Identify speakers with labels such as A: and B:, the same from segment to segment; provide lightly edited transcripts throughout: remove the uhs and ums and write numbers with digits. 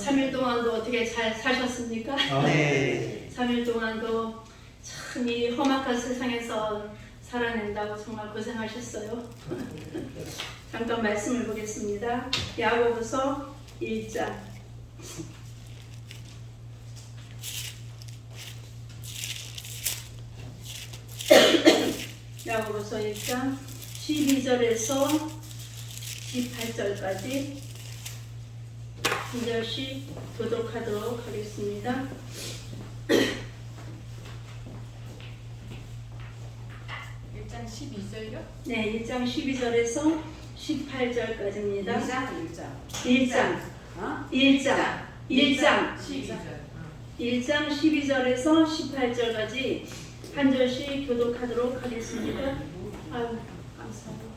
A: 3일 동안도 어떻게 잘 사셨습니까?
B: 네.
A: 3일 동안도 참 이 험악한 세상에서 살아낸다고 정말 고생하셨어요. 잠깐 말씀을 보겠습니다. 야고보서 1장. 야고보서 1장 12절에서 18절까지 한 절씩 교독하도록 하겠습니다.
C: 1장 12절요?
A: 네, 1장 12절에서 18절까지입니다.
D: 1장
A: 1장
C: 12절.
A: 1장 12절에서 18절까지 한 절씩 교독하도록 하겠습니다. 아유, 감사합니다.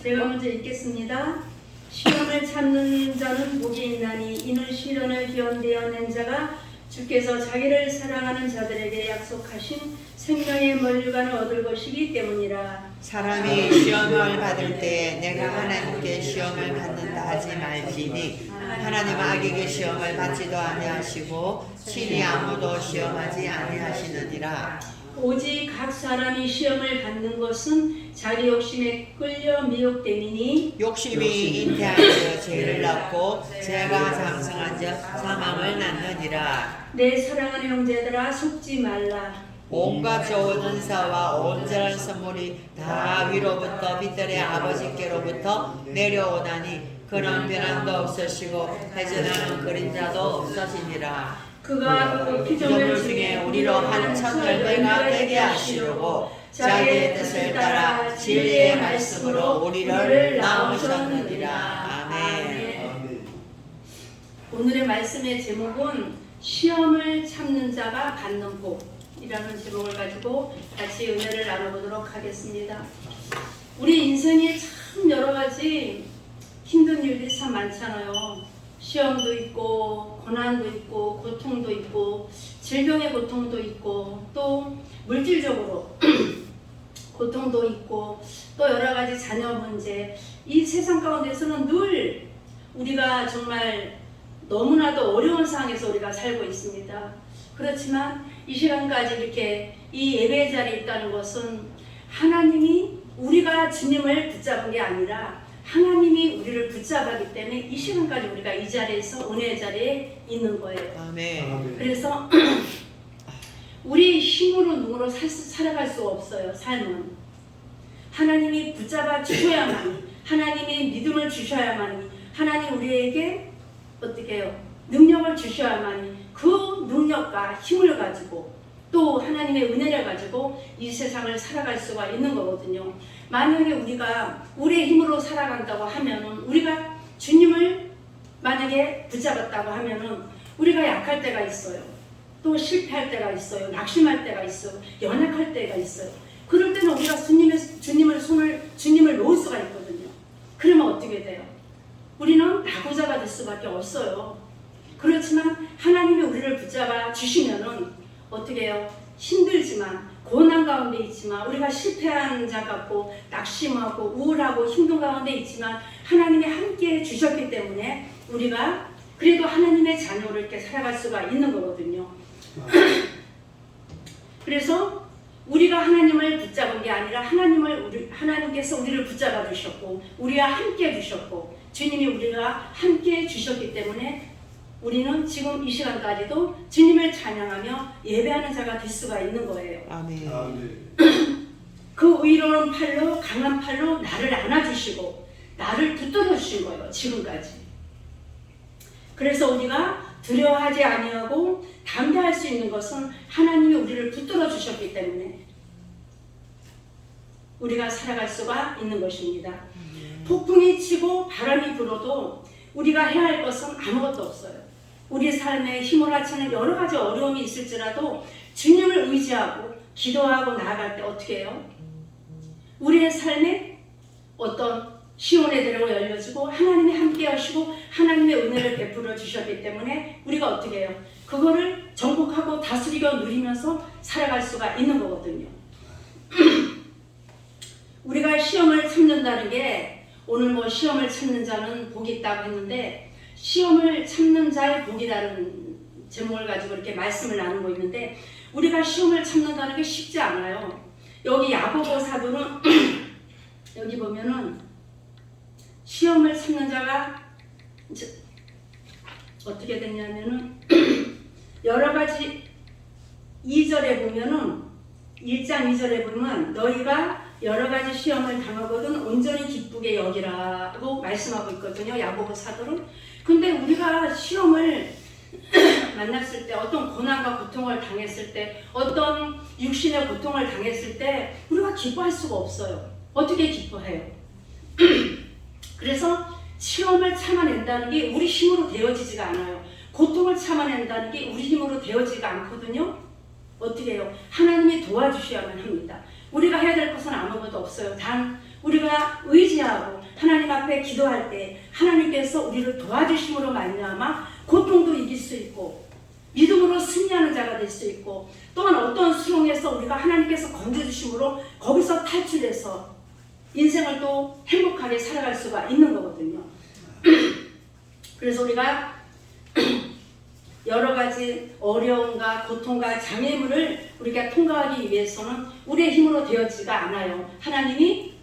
A: 제가 먼저 읽겠습니다. 시험을 참는 자는 복이 있나니 이는 시련을 기원되어 낸 자가 주께서 자기를 사랑하는 자들에게 약속하신 생명의 면류관을 얻을 것이기 때문이라.
B: 사람이 시험을 받을 때 내가 하나님께 시험을 받는다 하지 말지니 하나님 악에게 시험을 받지도 아니하시고 친히 아무도 시험하지 아니하시느니라.
A: 오직 각 사람이 시험을 받는 것은 자기 욕심에 끌려 미혹됨이니
B: 욕심이 잉태한 자 죄를 낳고 죄가 장성한 자 사망을 낳느니라.
A: 내 사랑하는 형제들아 속지 말라.
B: 온갖 좋은 은사와 온전한 선물이 다 위로부터 빛들의 아버지께로부터 내려오나니 그런 변함도 없으시고 회전하는 그림자도 없어지니라.
A: 그가 그
B: 피조물 중에 우리로 한 첫 열매가 되게 하시려고 자기의 뜻을 따라 진리의 말씀으로 우리를 낳으셨느니라. 아멘.
A: 오늘의 말씀의 제목은 시험을 참는 자가 받는 복이라는 제목을 가지고 같이 은혜를 나눠보도록 하겠습니다. 우리 인생에 참 여러 가지 힘든 일들이 참 많잖아요. 시험도 있고 고난도 있고 고통도 있고 질병의 고통도 있고 또 물질적으로 고통도 있고 또 여러 가지 자녀 문제, 이 세상 가운데서는 늘 우리가 정말 너무나도 어려운 상황에서 우리가 살고 있습니다. 그렇지만 이 시간까지 이렇게 이 예배 자리에 있다는 것은 하나님이 우리가 주님을 붙잡은 게 아니라 하나님이 우리를 붙잡았기 때문에 이 시간까지 우리가 이 자리에서 은혜의 자리에 있는 거예요.
B: 아멘.
A: 그래서 우리 힘으로 눈으로 살아갈 수 없어요. 삶은 하나님이 붙잡아 주셔야만, 하나님이 믿음을 주셔야만, 하나님 우리에게 어떻게 해요? 능력을 주셔야만 그 능력과 힘을 가지고 또 하나님의 은혜를 가지고 이 세상을 살아갈 수가 있는 거거든요. 만약에 우리가 우리의 힘으로 살아간다고 하면은, 우리가 주님을 만약에 붙잡았다고 하면은 우리가 약할 때가 있어요. 또 실패할 때가 있어요. 낙심할 때가 있어요. 연약할 때가 있어요. 그럴 때는 우리가 주님을 놓을 수가 있거든요. 그러면 어떻게 돼요? 우리는 낙오자가 될 수밖에 없어요. 그렇지만 하나님이 우리를 붙잡아 주시면은 어떻게 해요? 힘들지만, 고난 가운데 있지만, 우리가 실패한 자 같고 낙심하고 우울하고 힘든 가운데 있지만 하나님이 함께 주셨기 때문에 우리가 그래도 하나님의 자녀로 이렇게 살아갈 수가 있는 거거든요. 그래서 우리가 하나님을 붙잡은 게 아니라 하나님께서 우리를 붙잡아 주셨고 우리와 함께 해주셨고 주님이 우리가 함께 해주셨기 때문에 우리는 지금 이 시간까지도 주님을 찬양하며 예배하는 자가 될 수가 있는 거예요.
B: 아멘.
A: 그 의로운 팔로, 강한 팔로 나를 안아주시고 나를 붙들어 주신 거예요. 지금까지. 그래서 우리가 두려워하지 아니하고 담대할 수 있는 것은 하나님이 우리를 붙들어 주셨기 때문에 우리가 살아갈 수가 있는 것입니다. 폭풍이 치고 바람이 불어도 우리가 해야 할 것은 아무것도 없어요. 우리 삶에 힘을 합치는 여러 가지 어려움이 있을지라도 주님을 의지하고 기도하고 나아갈 때 어떻게 해요? 우리의 삶에 어떤 시온의 대로가 열려지고 하나님이 함께 하시고 하나님의 은혜를 베풀어 주셨기 때문에 우리가 어떻게 해요? 그거를 정복하고 다스리고 누리면서 살아갈 수가 있는 거거든요. 우리가 시험을 참는다는 게 오늘 뭐 시험을 참는 자는 복이 있다고 했는데 시험을 참는 자의 복이라는 제목을 가지고 이렇게 말씀을 나누고 있는데 우리가 시험을 참는다는 게 쉽지 않아요. 여기 야고보 사도는 여기 보면은 시험을 참는 자가 어떻게 됐냐면은 여러 가지 2절에 보면은 1장 2절에 보면 너희가 여러 가지 시험을 당하거든 온전히 기쁘게 여기라고 말씀하고 있거든요. 야고보 사도는. 근데 우리가 시험을 만났을 때 어떤 고난과 고통을 당했을 때 어떤 육신의 고통을 당했을 때 우리가 기뻐할 수가 없어요. 어떻게 기뻐해요? 그래서 시험을 참아낸다는 게 우리 힘으로 되어지지가 않아요. 고통을 참아낸다는 게 우리 힘으로 되어지지가 않거든요. 어떻게 해요? 하나님이 도와주셔야만 합니다. 우리가 해야 될 것은 아무것도 없어요. 단 우리가 의지하고 하나님 앞에 기도할 때 하나님께서 우리를 도와주심으로 말미암아 고통도 이길 수 있고 믿음으로 승리하는 자가 될 수 있고 또한 어떤 수렁에서 우리가 하나님께서 건져주심으로 거기서 탈출해서 인생을 또 행복하게 살아갈 수가 있는 거거든요. 그래서 우리가 여러 가지 어려움과 고통과 장애물을 우리가 통과하기 위해서는 우리의 힘으로 되어지가 않아요. 하나님이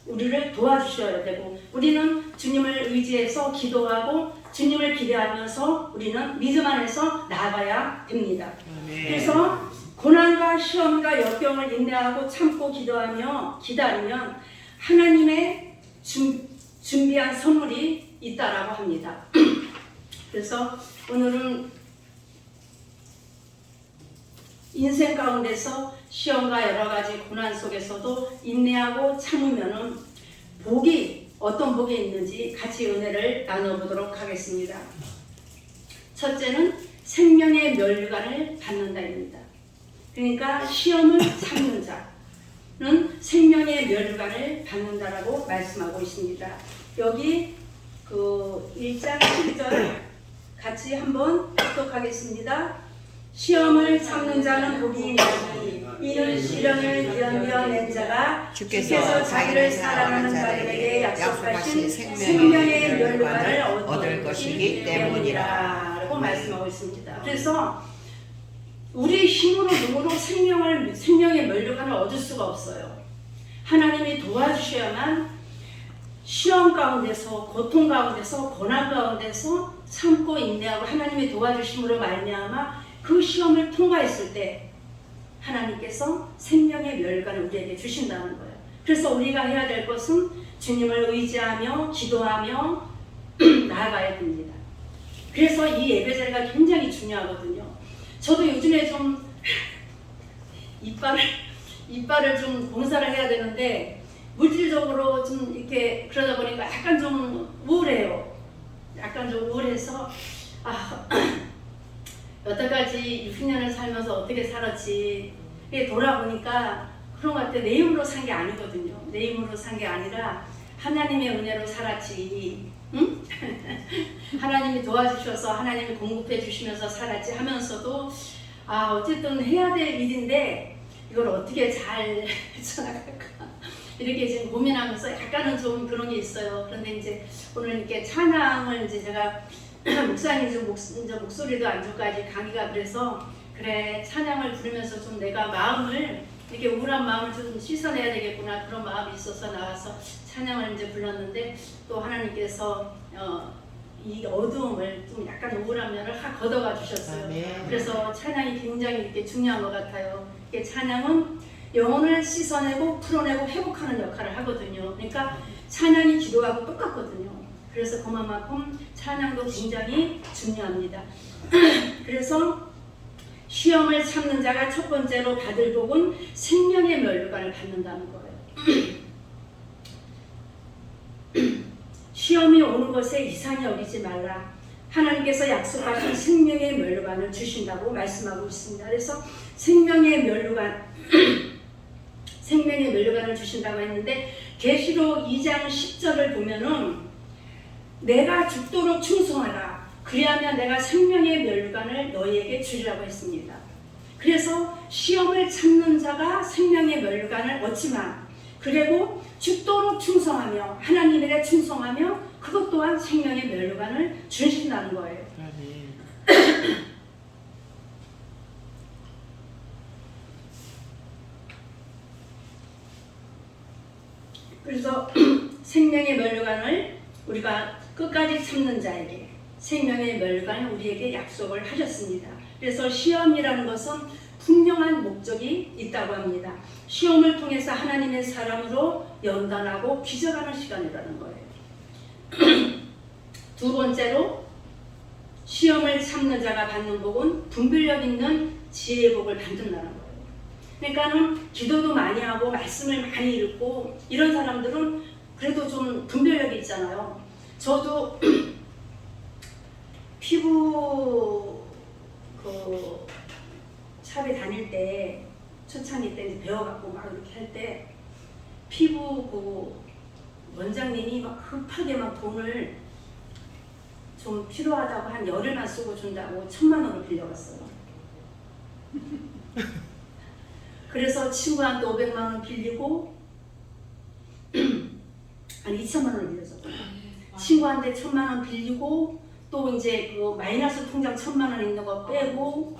A: 우리를 도와주셔야 되고 우리는 주님을 의지해서 기도하고 주님을 기대하면서 우리는 믿음 안에서 나아가야 됩니다. 그래서 고난과 시험과 역경을 인내하고 참고 기도하며 기다리면 하나님의 준비한 선물이 있다라고 합니다. 그래서 오늘은 인생 가운데서 시험과 여러 가지 고난 속에서도 인내하고 참으면은 복이 어떤 복이 있는지 같이 은혜를 나눠보도록 하겠습니다. 첫째는 생명의 면류관을 받는다입니다. 그러니까 시험을 참는 자는 생명의 면류관을 받는다라고 말씀하고 있습니다. 여기 그 1장 7절 같이 한번 합독하겠습니다. 시험을 참는 자는 복이 있나니 이는 시련을 견뎌낸 자가 주께서 자기를 사랑하는 자들에게 약속하신 생명의 면류관을 얻을 것이기 때문이라 라고 말씀하고 있습니다. 그래서 우리 힘으로 누구로 생명의 면류관을 얻을 수가 없어요. 하나님이 도와주셔야만 시험 가운데서 고통 가운데서 고난 가운데서 참고 인내하고 하나님의 도와주심으로 말미암아 그 시험을 통과했을 때 하나님께서 생명의 면류관을 우리에게 주신다는 거예요. 그래서 우리가 해야 될 것은 주님을 의지하며 기도하며 나아가야 됩니다. 그래서 이 예배자리가 굉장히 중요하거든요. 저도 요즘에 좀 이빨을 좀 봉사를 해야 되는데 물질적으로 좀 이렇게 그러다 보니까 약간 좀 우울해요. 약간 좀 우울해서 여태까지 60년을 살면서 어떻게 살았지 돌아보니까 그런 것 같아. 내 힘으로 산 게 아니거든요. 내 힘으로 산 게 아니라 하나님의 은혜로 살았지. 응? 하나님이 도와주셔서 하나님이 공급해 주시면서 살았지 하면서도 어쨌든 해야 될 일인데 이걸 어떻게 잘 헤쳐나갈까 이렇게 지금 고민하면서 약간은 좀 그런 게 있어요. 그런데 이제 오늘 이렇게 찬양을 이제 제가 목사님 좀 목소리도 안 좋고 아직 감기가 그래서 그래 찬양을 부르면서 좀 내가 마음을 이렇게 우울한 마음을 좀 씻어내야 되겠구나 그런 마음이 있어서 나와서 찬양을 이제 불렀는데 또 하나님께서 이 어두움을 좀 약간 우울한 면을 걷어가 주셨어요. 그래서 찬양이 굉장히 이렇게 중요한 것 같아요. 이게 찬양은 영혼을 씻어내고 풀어내고 회복하는 역할을 하거든요. 그러니까 찬양이 기도하고 똑같거든요. 그래서 그만큼 찬양도 굉장히 중요합니다. 그래서 시험을 참는 자가 첫 번째로 받을 복은 생명의 면류관을 받는다는 거예요. 시험이 오는 것에 이상히 여기지 말라. 하나님께서 약속하신 생명의 면류관을 주신다고 말씀하고 있습니다. 그래서 생명의 면류관을 주신다고 했는데 계시록 2장 10절을 보면은 내가 죽도록 충성하라. 그리하면 내가 생명의 면류관을 너희에게 주리라고 했습니다. 그래서 시험을 참는 자가 생명의 면류관을 얻지만 그리고 죽도록 충성하며 하나님 일에 충성하며 그것 또한 생명의 멸류관을 준신다는 거예요.
B: 아멘.
A: 그래서 생명의 멸류관을 우리가 끝까지 참는 자에게 생명의 멸류관을 우리에게 약속을 하셨습니다. 그래서 시험이라는 것은 분명한 목적이 있다고 합니다. 시험을 통해서 하나님의 사람으로 연단하고 빚어가는 시간이라는 거예요. 두 번째로 시험을 참는 자가 받는 복은 분별력 있는 지혜의 복을 받는다는 거예요. 그러니까는 기도도 많이 하고 말씀을 많이 읽고 이런 사람들은 그래도 좀 분별력이 있잖아요. 저도 피부 그 샵에 다닐 때 초창기 때 이제 배워갖고 막 이렇게 할 때 피부 그 원장님이 막 급하게 막 돈을 좀 필요하다고 한 열흘만 쓰고 준다고 1,000만 원을 빌려갔어요. 그래서 친구한테 500만 원 빌리고 아니 2천만 원을 빌려줬거든요. 친구한테 1,000만 원 빌리고 또 이제 그 마이너스 통장 1,000만 원 있는 거 빼고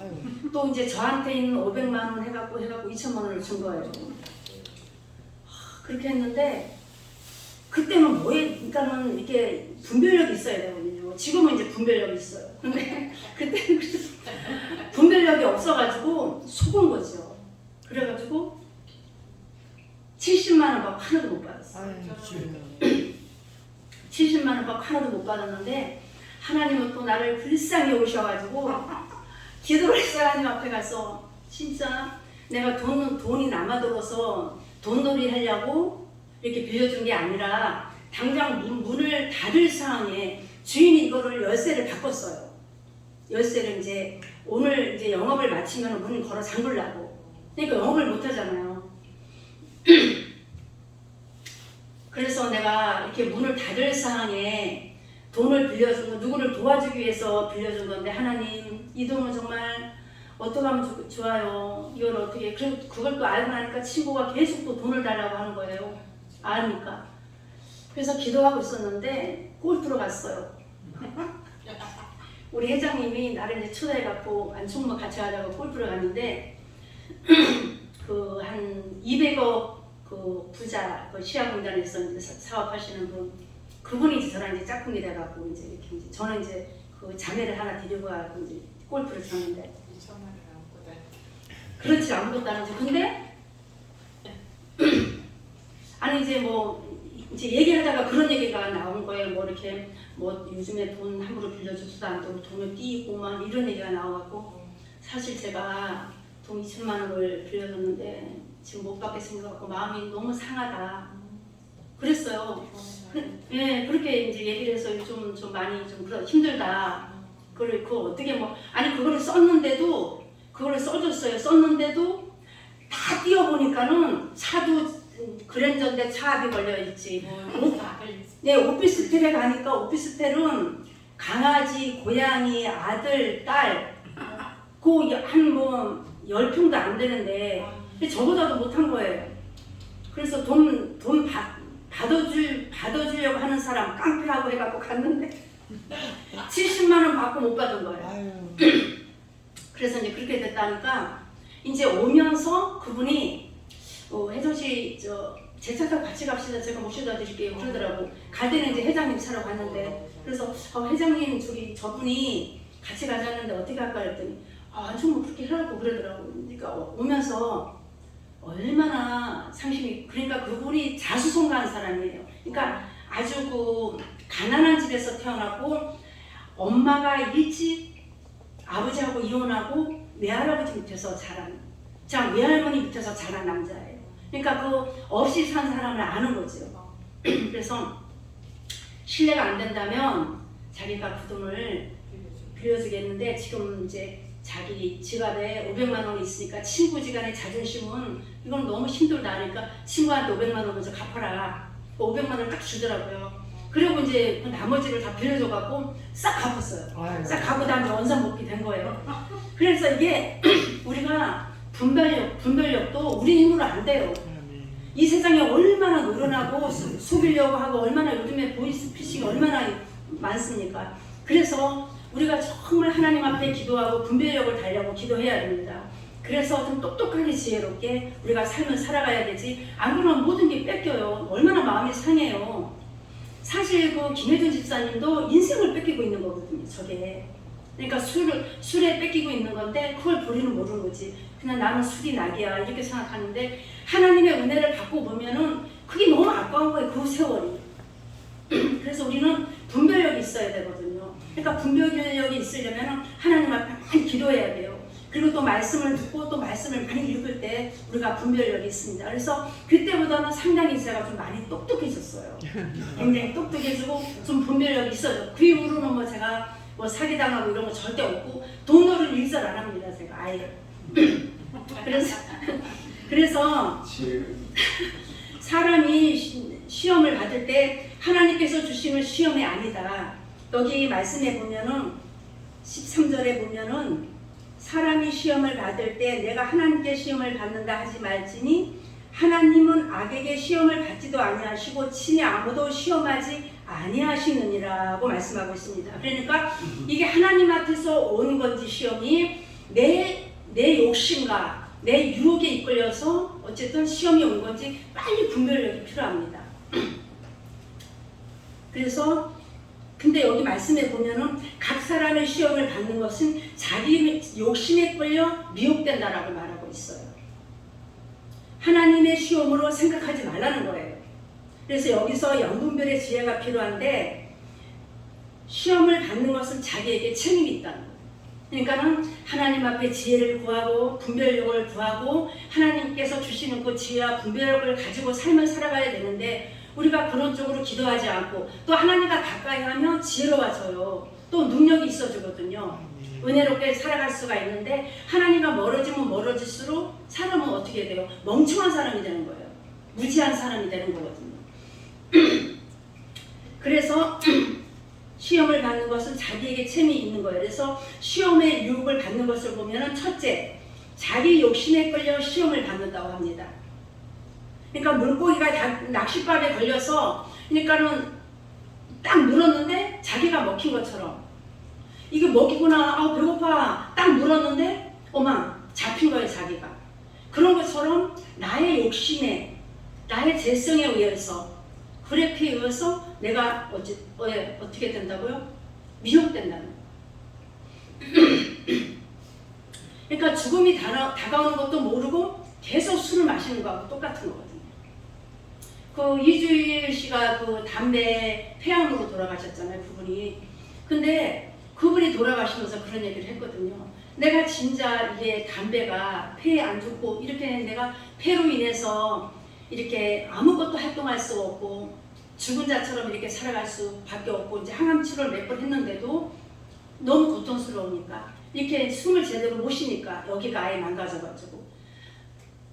A: 또 이제 저한테 있는 500만 원 해갖고 2천만 원을 준 거예요. 그렇게 했는데 그때는 그러니까는 이렇게 분별력이 있어야 되거든요. 지금은 이제 분별력이 있어요. 근데 그때는 분별력이 없어가지고 속은 거죠. 그래가지고 70만 원 받고 하나도 못 받았어요. 70만 원 받고 하나도 못 받았는데 하나님은 또 나를 불쌍히 오셔가지고 기도를 했어요. 하나님 앞에 가서 진짜 내가 돈이 남아들어서 돈놀이 하려고 이렇게 빌려준 게 아니라 당장 문을 닫을 상황에 주인이 이거를 열쇠를 바꿨어요. 열쇠를 이제 오늘 이제 영업을 마치면 문을 걸어 잠글라고. 그러니까 영업을 못 하잖아요. 그래서 내가 이렇게 문을 닫을 상황에 돈을 빌려준 거, 누구를 도와주기 위해서 빌려준 건데 하나님 이 돈은 정말 어떻게 하면 좋아요. 이걸 어떻게 그걸 또 알고 나니까 친구가 계속 또 돈을 달라고 하는 거예요. 아니까. 그래서 기도하고 있었는데 골프로 갔어요. 우리 회장님이 나를 이제 초대해갖고 안총무 같이 하자고 골프를 갔는데 그 한 200억 그 부자 그 시아공단에서 이제 사업하시는 분 그분이 이제 저랑 이제 짝꿍이 돼갖고 이제 이렇게 이제 저는 이제 그 자매를 하나 데리고 가고 이제 골프를 쳤는데 그렇지 아무것도 안 하죠. 근데 아니 이제 뭐 이제 얘기하다가 그런 얘기가 나온 거예요. 뭐 이렇게 뭐 요즘에 돈 함부로 빌려주지도 않고 돈을 띄고 막 이런 얘기가 나와갖고 사실 제가 돈 2천만 원을 빌려줬는데 지금 못 받게 생겨갖고 마음이 너무 상하다. 그랬어요. 예, 그렇게 이제 얘기를 해서 좀 많이 좀 힘들다. 그걸 어떻게 뭐 아니 그거를 썼는데도 그거를 써줬어요. 썼는데도 다 띄워보니까는 차도 그랜저인데 차압이 걸려있지. 네, 오피스텔에 가니까 오피스텔은 강아지, 고양이, 아들, 딸 그 한 뭐 10평도 안 되는데 저보다도 못한 거예요. 그래서 돈 받아주려고 하는 사람 깡패하고 해갖고 갔는데 70만 원 받고 못 받은 거예요. 그래서 이제 그렇게 됐다니까 이제 오면서 그분이 혜정씨 제 차 타고 같이 갑시다. 제가 모셔다 드릴게요. 그러더라고. 갈 때는 이제 회장님 차로 갔는데 그래서 회장님 저분이 같이 가자는데 어떻게 할까 했더니 좀 뭐 그렇게 하라고 그러더라고. 그러니까 오면서 얼마나 상심이 그러니까 그분이 자수성가한 사람이에요. 그러니까 아주 그 가난한 집에서 태어났고 엄마가 일찍 아버지하고 이혼하고 외할아버지 밑에서 자란 외할머니 밑에서 자란 남자예요. 그러니까 그 없이 산 사람을 아는 거죠. 그래서 신뢰가 안 된다면 자기가 그 돈을 빌려주겠는데 지금 이제 자기 지갑에 500만 원이 있으니까 친구지간의 자존심은 이건 너무 힘들다 하니까 친구한테 500만 원 먼저 갚아라. 500만 원을 딱 주더라고요. 그리고 이제 그 나머지를 다 빌려줘갖고 싹 갚았어요. 싹 갚고 다음에 원상복귀 된 거예요. 그래서 이게 우리가 분별력도 우리 힘으로 안 돼요. 이 세상에 얼마나 노련하고 속이려고 하고 얼마나 요즘에 보이스피싱이 얼마나 많습니까? 그래서 우리가 정말 하나님 앞에 기도하고 분별력을 달려고 기도해야 됩니다. 그래서 좀 똑똑하게 지혜롭게 우리가 삶을 살아가야 되지, 안 그러면 모든 게 뺏겨요. 얼마나 마음이 상해요. 사실 그 김혜준 집사님도 인생을 뺏기고 있는 거거든요, 저게. 그러니까 술에 뺏기고 있는 건데 그걸 본인은 모르는 거지. 그냥 나는 술이 낙이야 이렇게 생각하는데, 하나님의 은혜를 받고 보면은 그게 너무 아까운 거예요, 그 세월이. 그래서 우리는 분별력이 있어야 되거든요. 그러니까 분별력이 있으려면 하나님 앞에 많이 기도해야 돼요. 그리고 또 말씀을 듣고 또 말씀을 많이 읽을 때 우리가 분별력이 있습니다. 그래서 그때보다는 상당히 제가 좀 많이 똑똑해졌어요. 굉장히 똑똑해지고 좀 분별력이 있어요. 그 이후로는 뭐 제가 뭐 사기당하고 이런 거 절대 없고, 돈으로는 일절 안 합니다, 제가 아예. 그래서 사람이 시험을 받을 때 하나님께서 주시는 시험이 아니다. 여기 말씀에 보면은 13절에 보면은 사람이 시험을 받을 때 내가 하나님께 시험을 받는다 하지 말지니 하나님은 악에게 시험을 받지도 아니하시고 친히 아무도 시험하지 아니하시느니라고 말씀하고 있습니다. 그러니까 이게 하나님 앞에서 온 건지 시험이 내 욕심과 내 유혹에 이끌려서 어쨌든 시험이 온 건지 빨리 분별력이 필요합니다. 그래서 근데 여기 말씀에 보면은 각 사람의 시험을 받는 것은 자기 욕심에 끌려 미혹된다라고 말하고 있어요. 하나님의 시험으로 생각하지 말라는 거예요. 그래서 여기서 영분별의 지혜가 필요한데, 시험을 받는 것은 자기에게 책임이 있다는 거예요. 그러니까는 하나님 앞에 지혜를 구하고 분별력을 구하고 하나님께서 주시는 그 지혜와 분별력을 가지고 삶을 살아가야 되는데, 우리가 그런 쪽으로 기도하지 않고 또 하나님과 가까이 하면 지혜로워져요. 또 능력이 있어지거든요. 은혜롭게 살아갈 수가 있는데, 하나님과 멀어지면 멀어질수록 사람은 어떻게 돼요? 멍청한 사람이 되는 거예요. 무지한 사람이 되는 거거든요. 그래서 시험을 받는 것은 자기에게 책임이 있는 거예요. 그래서 시험의 유혹을 받는 것을 보면은 첫째, 자기 욕심에 끌려 시험을 받는다고 합니다. 그러니까 물고기가 낚싯밥에 걸려서, 그러니까는 딱 물었는데 자기가 먹힌 것처럼, 이게 먹이구나, 아 배고파, 딱 물었는데 어마 잡힌 거예요, 자기가. 그런 것처럼 나의 욕심에, 나의 재성에 의해서, 그렇게 의해서 내가 어떻게 된다고요? 미혹된다는 거예요. 그러니까 죽음이 다가오는 것도 모르고 계속 술을 마시는 거하고 똑같은 거거든요. 그 이주일 씨가 그 담배 폐암으로 돌아가셨잖아요, 그분이. 근데 그분이 돌아가시면서 그런 얘기를 했거든요. 내가 진짜 이게 담배가 폐에 안 좋고, 이렇게 내가 폐로 인해서 이렇게 아무것도 활동할 수 없고 죽은 자처럼 이렇게 살아갈 수밖에 없고, 이제 항암 치료를 몇 번 했는데도 너무 고통스러우니까 이렇게 숨을 제대로 못 쉬니까 여기가 아예 망가져가지고,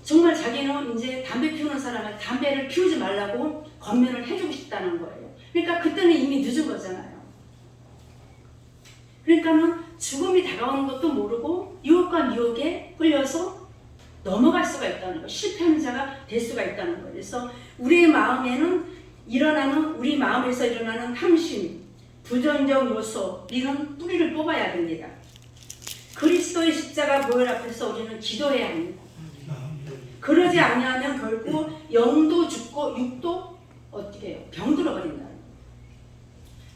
A: 정말 자기는 이제 담배 피우는 사람한테 담배를 피우지 말라고 권면을 해주고 싶다는 거예요. 그러니까 그때는 이미 늦은 거잖아요. 그러니까는 죽음이 다가오는 것도 모르고 유혹과 미혹에 끌려서 넘어갈 수가 있다는 거예요. 실패하는 자가 될 수가 있다는 거예요. 그래서 우리 마음에서 일어나는 탐심, 부정적 요소, 이런 뿌리를 뽑아야 됩니다. 그리스도의 십자가 보혈 앞에서 우리는 기도해야 합니다. 그러지 아니하면 결국 영도 죽고 육도 어떻게 해요? 병들어 버린다.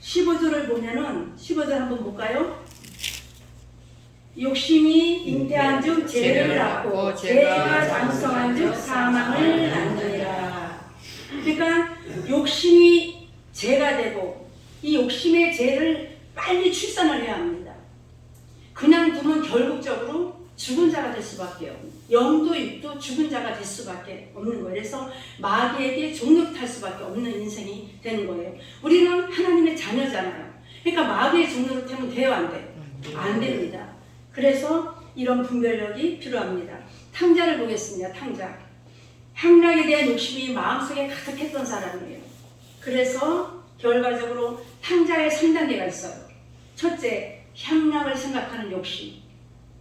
A: 15절을 보면은, 15절 한번 볼까요? 욕심이 잉태한 즉 죄를 낳고 죄가 장성한 즉 사망을 낳느니라. 그러니까 욕심이 죄가 되고, 이 욕심의 죄를 빨리 출산을 해야 합니다. 그냥 두면 결국적으로 죽은 자가 될 수밖에 없는, 영도 육도 죽은 자가 될 수밖에 없는 거예요. 그래서 마귀에게 종육탈 수밖에 없는 인생이 되는 거예요. 우리는 하나님의 자녀잖아요. 그러니까 마귀의 종로를 태면 돼요, 안 돼요? 안 됩니다. 그래서 이런 분별력이 필요합니다. 탕자를 보겠습니다. 탕자. 향락에 대한 욕심이 마음속에 가득했던 사람이에요. 그래서 결과적으로 탕자의 3단계가 있어요. 첫째, 향락을 생각하는 욕심.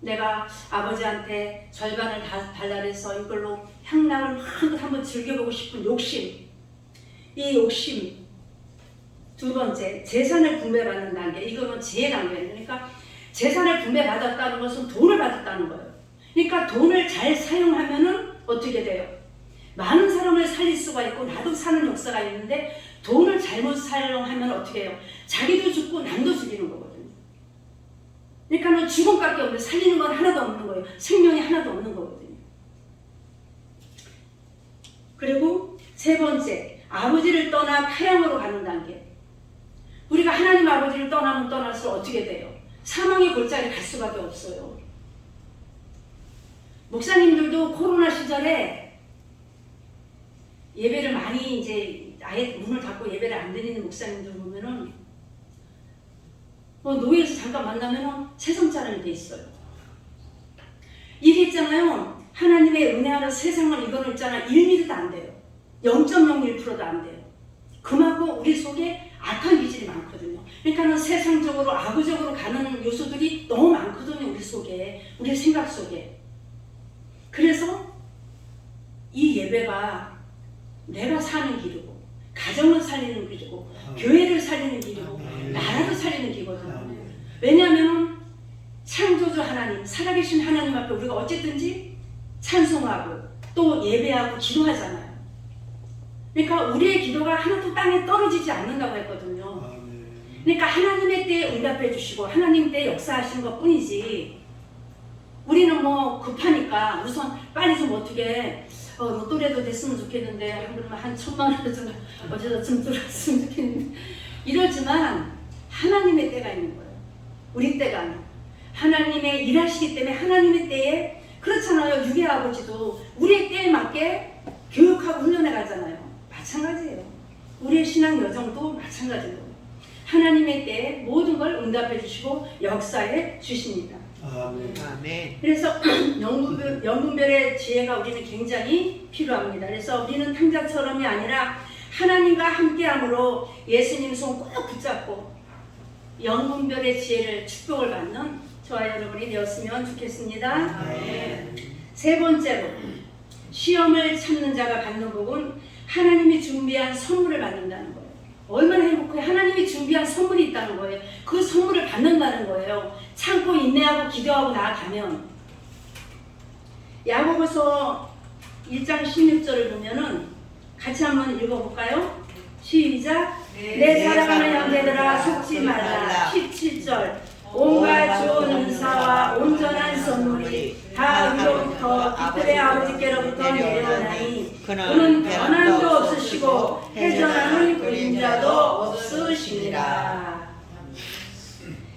A: 내가 아버지한테 절반을 다 달라해서 이걸로 향락을 마음껏 한번 즐겨보고 싶은 욕심. 이 욕심. 두 번째, 재산을 분배받는 단계. 이거는 제 단계예요. 그러니까 재산을 분배받았다는 것은 돈을 받았다는 거예요. 그러니까 돈을 잘 사용하면은 어떻게 돼요? 많은 사람을 살릴 수가 있고 나도 사는 역사가 있는데 돈을 잘못 사용하면 어떻게 해요? 자기도 죽고 남도 죽이는 거거든요. 그러니까 죽음밖에 없는데 살리는 건 하나도 없는 거예요. 생명이 하나도 없는 거거든요. 그리고 세 번째, 아버지를 떠나 타향으로 가는 단계. 우리가 하나님 아버지를 떠나면 떠날수록 어떻게 돼요? 사망의 골짜기 갈 수밖에 없어요. 목사님들도 코로나 시절에 예배를 많이 이제 아예 문을 닫고 예배를 안 드리는 목사님들 보면은 뭐 노예에서 잠깐 만나면은 새삼자람이 돼 있어요. 이게 있잖아요. 하나님의 은혜 안에서 세상을 이거는 있잖아 1mm도 안 돼요. 0.01%도 안 돼요. 그만큼 우리 속에 악한 기질이 많거든요. 그러니까 세상적으로 악의적으로 가는 요소들이 너무 많거든요. 우리 속에, 우리 생각 속에. 그래서 이 예배가 내가 사는 길이고 가정을 살리는 길이고 교회를 살리는 길이고 나라를 살리는 길이거든요. 왜냐하면 창조주 하나님, 살아계신 하나님 앞에 우리가 어쨌든지 찬송하고 또 예배하고 기도하잖아요. 그러니까 우리의 기도가 하나도 땅에 떨어지지 않는다고 했거든요. 그러니까 하나님의 때에 응답해 주시고 하나님 때에 역사하시는 것 뿐이지 우리는 뭐 급하니까 우선 빨리 좀 어떻게 로또라도 됐으면 좋겠는데 그러면 한 1,000만 원 정도 어디서 좀 들었으면 좋겠는데 이러지만 하나님의 때가 있는 거예요. 우리 때가 아니고 하나님의 일하시기 때문에 하나님의 때에 그렇잖아요. 유괴 아버지도 우리의 때에 맞게 교육하고 훈련해 가잖아요. 마찬가지예요. 우리의 신앙 여정도 마찬가지예요. 하나님의 때에 모든 걸 응답해 주시고 역사해 주십니다.
B: 아멘.
A: 그래서 영분별의 지혜가 우리는 굉장히 필요합니다. 그래서 우리는 탕자처럼이 아니라 하나님과 함께함으로 예수님 손 꼭 붙잡고 영분별의 지혜를 축복을 받는 저와 여러분이 되었으면 좋겠습니다.
B: 아멘.
A: 세 번째로 시험을 참는 자가 받는 복은 하나님이 준비한 선물을 받는다는 거예요. 얼마나 행복해. 하나님이 준비한 선물이 있다는 거예요. 그 선물을 받는다는 거예요. 참고 인내하고 기도하고 나아가면. 야고보서 1장 16절을 보면은 같이 한번 읽어볼까요? 시작. 내 사랑하는 형제들아 속지 말라. 17절. 온갖 좋은 은사와 온전한 선물이 다 위로부터 빛들의 아버지께로부터 내려오나니 그는 변함도 없으시고 회전하는 그림자도 없으시니라.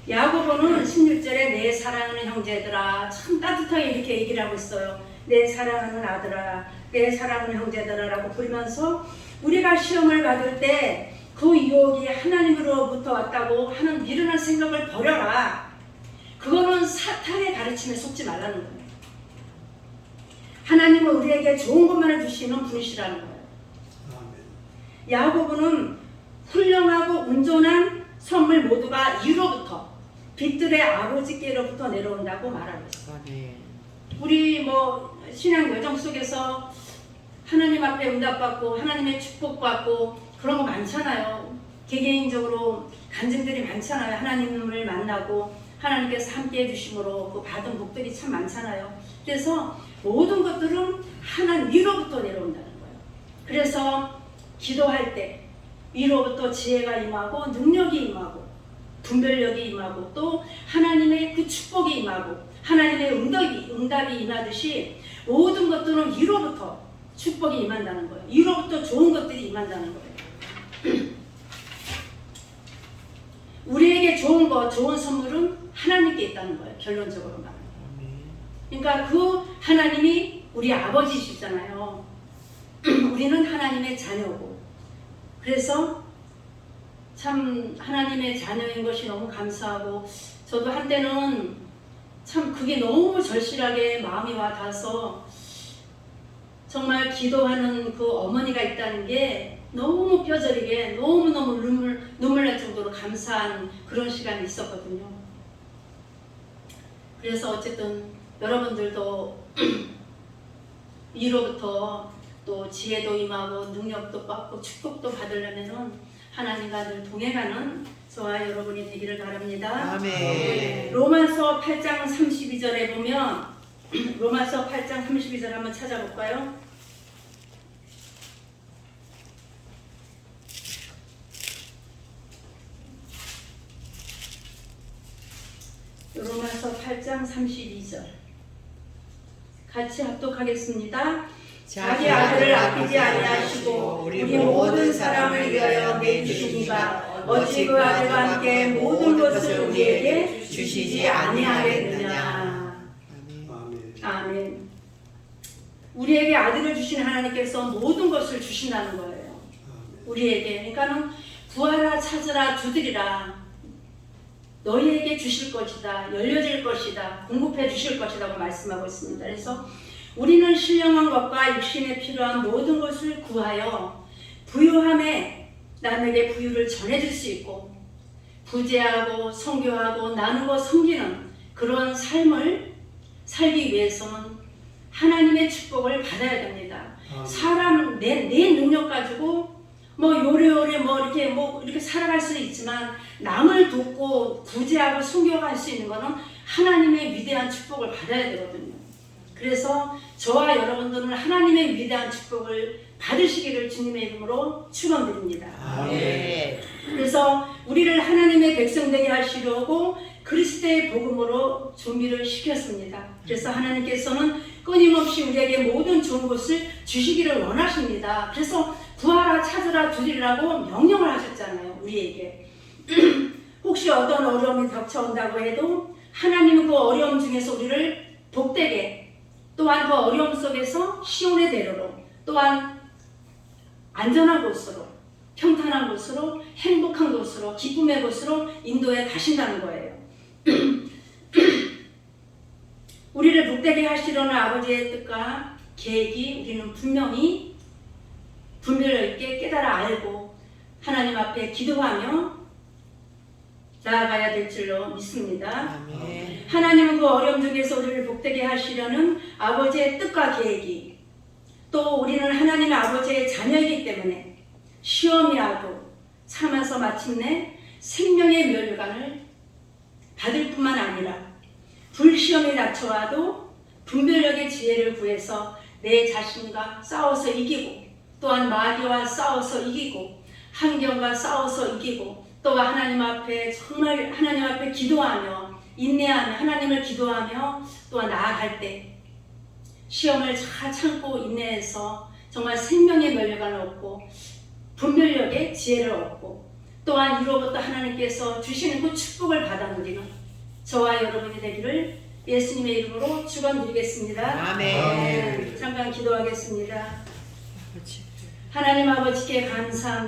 A: 야고보는 16절에 내 사랑하는 형제들아 참 따뜻하게 이렇게 얘기를 하고 있어요. 내 사랑하는 아들아, 내 사랑하는 형제들아 라고 부르면서 우리가 시험을 받을 때 그 유혹이 하나님으로부터 왔다고 하는 미련한 생각을 버려라. 그거는 사탄의 가르침에 속지 말라는 거예요. 하나님은 우리에게 좋은 것만을 주시는 분이시라는 거예요. 야고보는 훌륭하고 온전한 선물 모두가 이로부터 빛들의 아버지께로부터 내려온다고 말하고 있어요. 우리 뭐 신앙 여정 속에서 하나님 앞에 응답받고 하나님의 축복받고 그런 거 많잖아요. 개개인적으로 간증들이 많잖아요. 하나님을 만나고 하나님께서 함께 해주심으로 그 받은 복들이 참 많잖아요. 그래서 모든 것들은 하나님 위로부터 내려온다는 거예요. 그래서 기도할 때 위로부터 지혜가 임하고 능력이 임하고 분별력이 임하고 또 하나님의 그 축복이 임하고 하나님의 응답이 임하듯이 모든 것들은 위로부터 축복이 임한다는 거예요. 위로부터 좋은 것들이 임한다는 거예요. 우리에게 좋은 것, 좋은 선물은 하나님께 있다는 거예요. 결론적으로 말하면. 그러니까 그 하나님이 우리 아버지시잖아요. 우리는 하나님의 자녀고. 그래서 참 하나님의 자녀인 것이 너무 감사하고 저도 한때는 참 그게 너무 절실하게 마음이 와 닿아서 정말 기도하는 그 어머니가 있다는 게 너무 뼈저리게 너무너무 눈물 날 정도로 감사한 그런 시간이 있었거든요. 그래서 어쨌든 여러분들도 위로부터 또 지혜도 임하고 능력도 받고 축복도 받으려면은 하나님과 늘 동행하는 저와 여러분이 되기를 바랍니다.
B: 아멘.
A: 로마서 8장 32절에 보면 로마서 8장 32절 한번 찾아볼까요? 로마서 8장 32절 같이 합독하겠습니다. 자기 아들을 아끼지 아니하시고 우리 모든 사람을 위하여 내주시니가 어찌 그 아들과 함께 모든 것을 우리에게 주시지 아니하겠느냐.
E: 아멘.
A: 아멘. 우리에게 아들을 주신 하나님께서 모든 것을 주신다는 거예요. 우리에게. 그러니까는 구하라 찾으라 두드리라. 너희에게 주실 것이다. 열려질 것이다. 공급해 주실 것이라고 말씀하고 있습니다. 그래서 우리는 신령한 것과 육신에 필요한 모든 것을 구하여 부유함에 남에게 부유를 전해줄 수 있고 부재하고 선교하고 나누고 섬기는 그런 삶을 살기 위해서는 하나님의 축복을 받아야 됩니다. 사람 내 능력 가지고 뭐 요래요래 이렇게 살아갈 수는 있지만 남을 돕고 구제하고 순교할 수 있는 것은 하나님의 위대한 축복을 받아야 되거든요. 그래서 저와 여러분들은 하나님의 위대한 축복을 받으시기를 주님의 이름으로 축원드립니다.
B: 아멘.
A: 그래서 우리를 하나님의 백성 되게 하시려고 그리스도의 복음으로 준비를 시켰습니다. 그래서 하나님께서는 끊임없이 우리에게 모든 좋은 것을 주시기를 원하십니다. 그래서 구하라 찾으라 두드리라고 명령을 하셨잖아요. 우리에게. 혹시 어떤 어려움이 닥쳐온다고 해도 하나님은 그 어려움 중에서 우리를 복되게 또한 그 어려움 속에서 시온의 대로로 또한 안전한 곳으로 평탄한 곳으로 행복한 곳으로 기쁨의 곳으로 인도해 가신다는 거예요. 우리를 복되게 하시려는 아버지의 뜻과 계획이 우리는 분명히 분별 있게 깨달아 알고 하나님 앞에 기도하며 나아가야 될 줄로 믿습니다.
B: 아멘.
A: 하나님은 그 어려움 중에서 우리를 복되게 하시려는 아버지의 뜻과 계획이 또 우리는 하나님 아버지의 자녀이기 때문에 시험이라도 참아서 마침내 생명의 멸류관을 받을 뿐만 아니라 불시험이 닥쳐와도 분별력의 지혜를 구해서 내 자신과 싸워서 이기고 또한 마귀와 싸워서 이기고 환경과 싸워서 이기고 또 하나님 앞에 정말 하나님 앞에 기도하며 인내하며 하나님을 기도하며 또한 나아갈 때 시험을 잘 참고 인내해서 정말 생명의 멸류관을 얻고 분별력의 지혜를 얻고 또한 이로부터 하나님께서 주시는 그 축복을 받아 누리는 저와 여러분이 되기를 예수님의 이름으로 축원드리겠습니다.
B: 아멘.
A: 잠깐 기도하겠습니다. 하나님 아버지께 감사합니다.